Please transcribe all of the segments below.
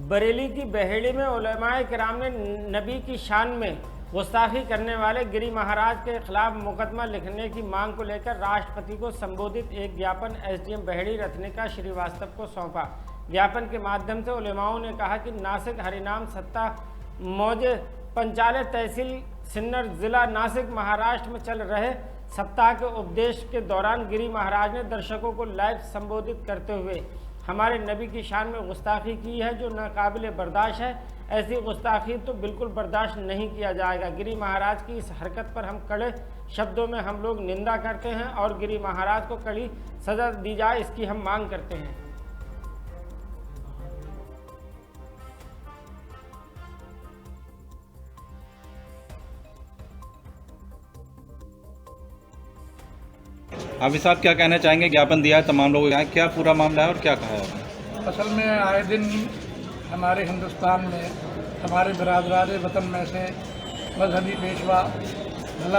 बरेली की बहेड़ी में उलमाए किराम ने नबी की शान में गुस्ताखी करने वाले गिरी महाराज के खिलाफ मुकदमा लिखने की मांग को लेकर राष्ट्रपति को संबोधित एक ज्ञापन एसडीएम बहेड़ी रत्निका श्रीवास्तव को सौंपा। ज्ञापन के माध्यम से उलेमाओं ने कहा कि नासिक हरिनाम सत्ता मौज पंचाले तहसील सिन्नर जिला नासिक महाराष्ट्र में चल रहे सप्ताह के उपदेश के दौरान गिरी महाराज ने दर्शकों को लाइव संबोधित करते हुए हमारे नबी की शान में गुस्ताखी की है जो नाकाबिले बर्दाश्त है। ऐसी गुस्ताखी तो बिल्कुल बर्दाश्त नहीं किया जाएगा। गिरी महाराज की इस हरकत पर हम कड़े शब्दों में हम लोग निंदा करते हैं और गिरी महाराज को कड़ी सजा दी जाए, इसकी हम मांग करते हैं। हाफिज साहब क्या कहना चाहेंगे? ज्ञापन दिया है तमाम लोगों को, क्या पूरा मामला है और क्या कहा है आपने? असल में आए दिन हमारे हिंदुस्तान में हमारे बिरादरान वतन में से मजहबी पेशवा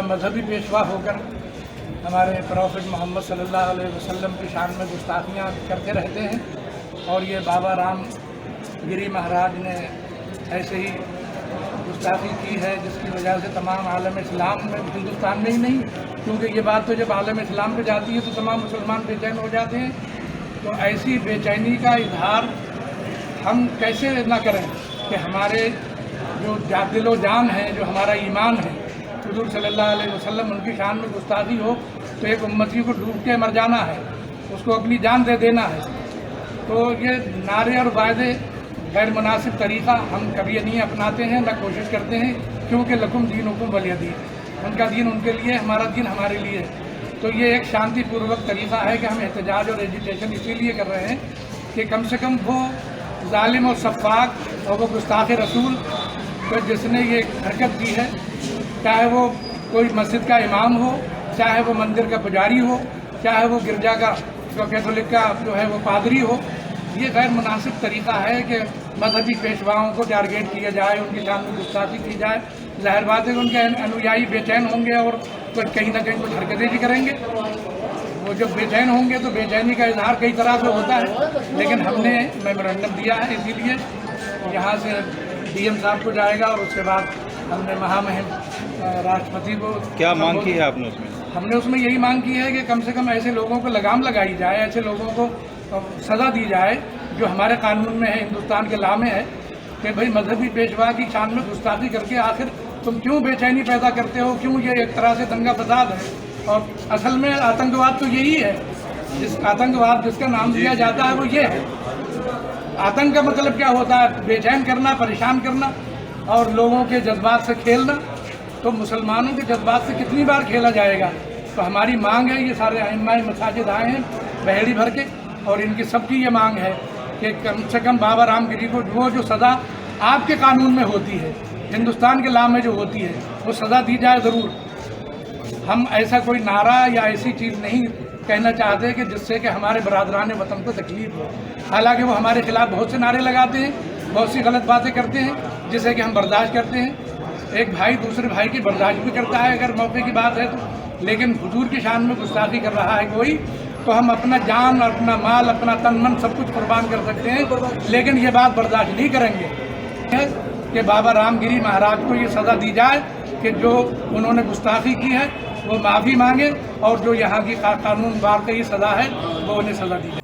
मजहबी पेशवा होकर हमारे प्रॉफिट मोहम्मद सल्लल्लाहु अलैहि वसल्लम की शान में गुस्ताखियाँ करते रहते हैं। और ये बाबा राम गिरी महाराज ने ऐसे ही गुस्ताखी की है जिसकी वजह से तमाम आलम इस्लाम में, हिंदुस्तान में ही नहीं, क्योंकि ये बात तो जब आलम इस्लाम पे जाती है तो तमाम मुसलमान बेचैन हो जाते हैं। तो ऐसी बेचैनी का इजहार हम कैसे ना करें कि हमारे जो दिलो जान है, जो हमारा ईमान है, हुजूर सल्लल्लाहु अलैहि वसल्लम उनकी शान में गुस्ताखी हो तो एक उम्मती को डूब के मर जाना है, उसको अपनी जान दे देना है। तो ये नारे और वायदे गैर मुनासिब तरीक़ा हम कभी नहीं अपनाते हैं, न कोशिश करते हैं, क्योंकि लकुम दीन हुकुम वलिय दीन, उनका दीन उनके लिए, हमारा दीन हमारे लिए। तो ये एक शांतिपूर्वक तरीक़ा है कि हम एहतजाज और एजिटेशन इसीलिए कर रहे हैं कि कम से कम वो जालिम और सफ़ाक और वो गुस्ताख़ रसूल तो जिसने ये हरकत की है, चाहे वो कोई मस्जिद का इमाम हो, चाहे वो मंदिर का पुजारी हो, चाहे वो गिरजा का कैथोलिक का जो है वो पादरी हो, ये गैर मुनासिब तरीक़ा है कि मजहबी पेशवाओं को टारगेट किया जाए, उनकी शान में गुस्ताखी की जाए। ज़ाहिर बात है कि उनके अनुयायी बेचैन होंगे और तो कहीं ना कहीं कुछ हरकतें भी करेंगे। वो जब बेचैन होंगे तो बेचैनी का इजहार कई तरह से होता है, लेकिन हमने मेमोरेंडम दिया है, इसीलिए यहाँ से डीएम साहब को जाएगा और उसके बाद हमने महामहिम राष्ट्रपति को क्या मांग की है आपने उसमें? हमने उसमें यही मांग की है कि कम से कम ऐसे लोगों को लगाम लगाई जाए, ऐसे लोगों को सज़ा दी जाए जो हमारे कानून में है, हिंदुस्तान के लॉ में है कि भाई मजहबी पेशवा की शान में गुस्ताखी करके आखिर तुम क्यों बेचैनी पैदा करते हो, क्यों? ये एक तरह से दंगा फसाद है और असल में आतंकवाद तो यही है। जिस आतंकवाद जिसका नाम दिया जाता है वो ये है। आतंक का मतलब क्या होता है? बेचैन करना, परेशान करना और लोगों के जज्बात से खेलना। तो मुसलमानों के जज्बात से कितनी बार खेला जाएगा? तो हमारी मांग है, ये सारे अइम्माए मसाजिद आए हैं बहेड़ी भर के, और इनकी सबकी ये मांग है कि कम से कम बाबा रामगिरी को वो जो सज़ा आपके कानून में होती है, हिंदुस्तान के लॉ में जो होती है, वो सज़ा दी जाए ज़रूर। हम ऐसा कोई नारा या ऐसी चीज़ नहीं कहना चाहते कि जिससे कि हमारे बरादरान वतन को तकलीफ हो। हालांकि वो हमारे खिलाफ बहुत से नारे लगाते हैं, बहुत सी गलत बातें करते हैं जिसे कि हम बर्दाश्त करते हैं। एक भाई दूसरे भाई की बर्दाश्त भी करता है अगर मौके की बात है तो, लेकिन हुजूर की शान में गुस्ताखी कर रहा है कोई, तो हम अपना जान, अपना माल, अपना तन मन सब कुछ कुर्बान कर सकते हैं, लेकिन ये बात बर्दाश्त नहीं करेंगे कि बाबा रामगिरी महाराज को ये सज़ा दी जाए कि जो उन्होंने गुस्ताखी की है वो माफ़ी मांगे और जो यहाँ की कानून बार की सज़ा है वो उन्हें सज़ा दी जाए।